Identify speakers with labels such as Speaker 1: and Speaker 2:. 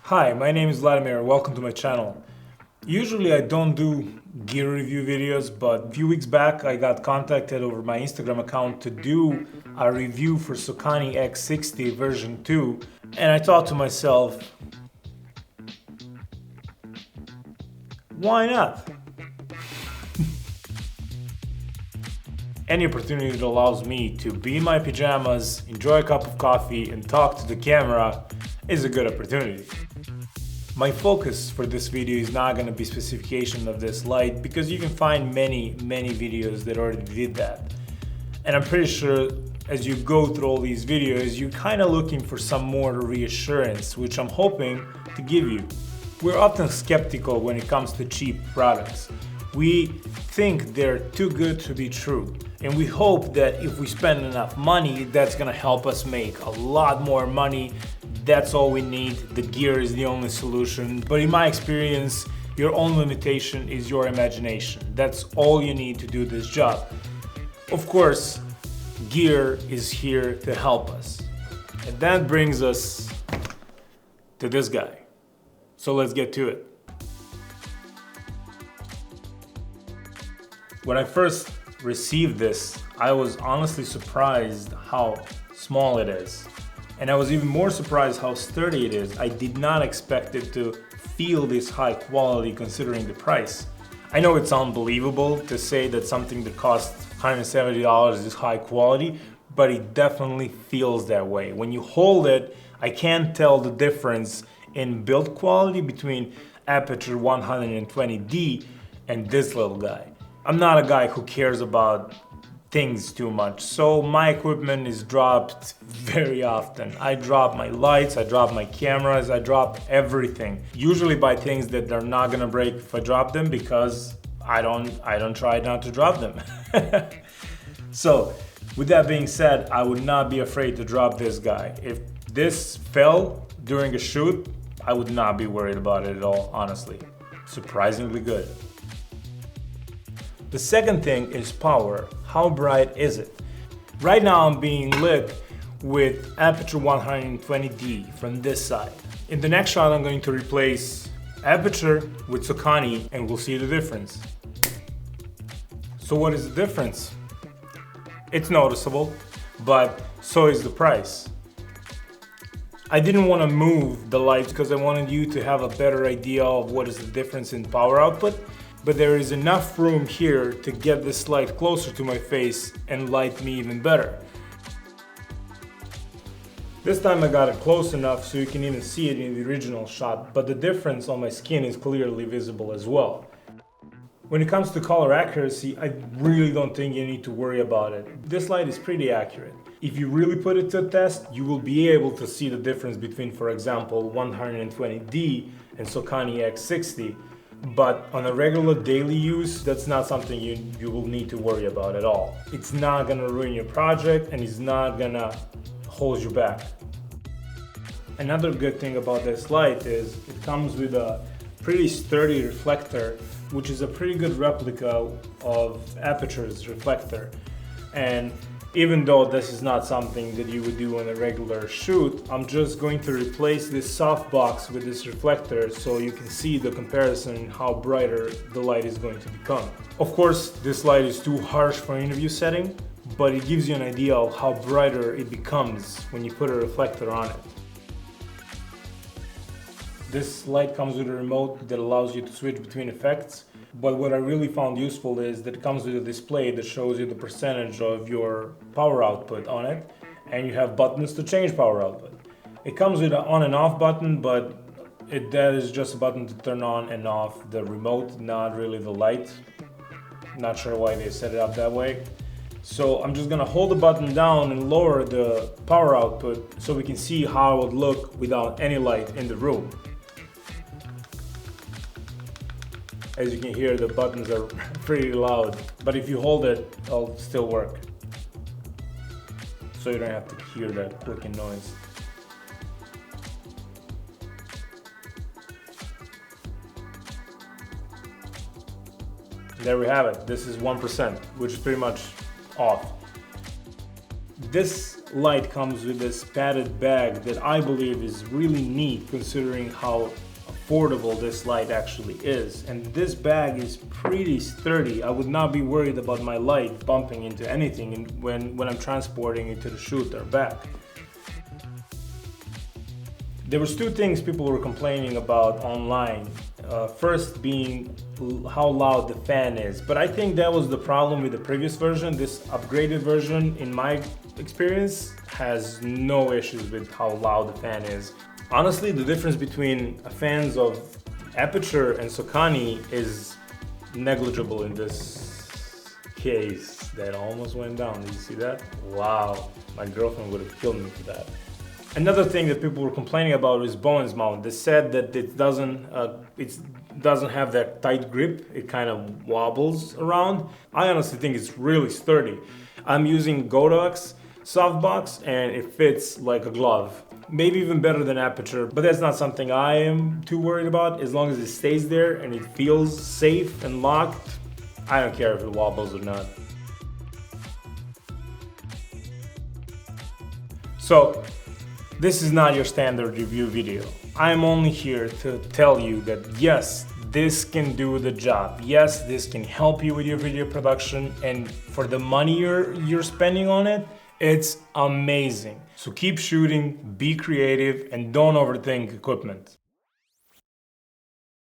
Speaker 1: Hi, my name is Vladimir. Welcome to my channel. Usually I don't do gear review videos, but a few weeks back I got contacted over my Instagram account to do a review for Sokani X60 version 2, and I thought to myself, why not? Any opportunity that allows me to be in my pajamas, enjoy a cup of coffee, and talk to the camera is a good opportunity. My focus for this video is not going to be specification of this light because you can find many videos that already did that. And I'm pretty sure as you go through all these videos, you're kind of looking for some more reassurance, which I'm hoping to give you. We're often skeptical when it comes to cheap products. We think they're too good to be true. And we hope that if we spend enough money, that's gonna help us make a lot more money. That's all we need. The gear is the only solution. But in my experience, your own limitation is your imagination. That's all you need to do this job. Of course, gear is here to help us. And that brings us to this guy. So let's get to it. When I first received this, I was honestly surprised how small it is. And I was even more surprised how sturdy it is. I did not expect it to feel this high quality considering the price. I know it's unbelievable to say that something that costs $170 is high quality, but it definitely feels that way. When you hold it, I can't tell the difference in build quality between Aperture 120D and this little guy. I'm not a guy who cares about things too much, so my equipment is dropped very often. I drop my lights, I drop my cameras, I drop everything. Usually by things that are not gonna break if I drop them because I don't try not to drop them. So with that being said, I would not be afraid to drop this guy. If this fell during a shoot, I would not be worried about it at all, honestly. Surprisingly good. The second thing is power. How bright is it? Right now I'm being lit with Aperture 120D from this side. In the next shot I'm going to replace Aperture with Sokani and we'll see the difference. So what is the difference? It's noticeable, but so is the price. I didn't want to move the lights because I wanted you to have a better idea of what is the difference in power output. But there is enough room here to get this light closer to my face and light me even better. This time I got it close enough so you can even see it in the original shot, but the difference on my skin is clearly visible as well. When it comes to color accuracy, I really don't think you need to worry about it. This light is pretty accurate. If you really put it to a test, you will be able to see the difference between, for example, 120D and Sokani X60. But on a regular daily use, that's not something you will need to worry about at all. It's not gonna ruin your project and it's not gonna hold you back. Another good thing about this light is it comes with a pretty sturdy reflector, which is a pretty good replica of Aperture's reflector. And even though this is not something that you would do on a regular shoot, I'm just going to replace this softbox with this reflector so you can see the comparison how brighter the light is going to become. Of course, this light is too harsh for an interview setting, but it gives you an idea of how brighter it becomes when you put a reflector on it. This light comes with a remote that allows you to switch between effects. But what I really found useful is that it comes with a display that shows you the percentage of your power output on it, and you have buttons to change power output. It comes with an on and off button, but that is just a button to turn on and off the remote, not really the light. Not sure why they set it up that way. So I'm just gonna hold the button down and lower the power output so we can see how it would look without any light in the room. As you can hear, the buttons are pretty loud, but if you hold it, it'll still work. So you don't have to hear that clicking noise. There we have it. This is 1%, which is pretty much off. This light comes with this padded bag that I believe is really neat considering how affordable this light actually is. And this bag is pretty sturdy. I would not be worried about my light bumping into anything when I'm transporting it to the shoot or back. There was two things people were complaining about online. First being how loud the fan is, but I think that was the problem with the previous version. This upgraded version, in my experience, has no issues with how loud the fan is. Honestly, the difference between fans of Aperture and Sokani is negligible in this case. That almost went down. Did you see that? Wow, my girlfriend would have killed me for that. Another thing that people were complaining about is Bowen's mount. They said that it doesn't have that tight grip. It kind of wobbles around. I honestly think it's really sturdy. I'm using Godok's softbox and it fits like a glove. Maybe even better than Aperture, but that's not something I am too worried about. As long as it stays there and it feels safe and locked, I don't care if it wobbles or not. So, this is not your standard review video. I'm only here to tell you that yes, this can do the job. Yes, this can help you with your video production, and for the money you're spending on it, it's amazing. So keep shooting, be creative, and don't overthink equipment.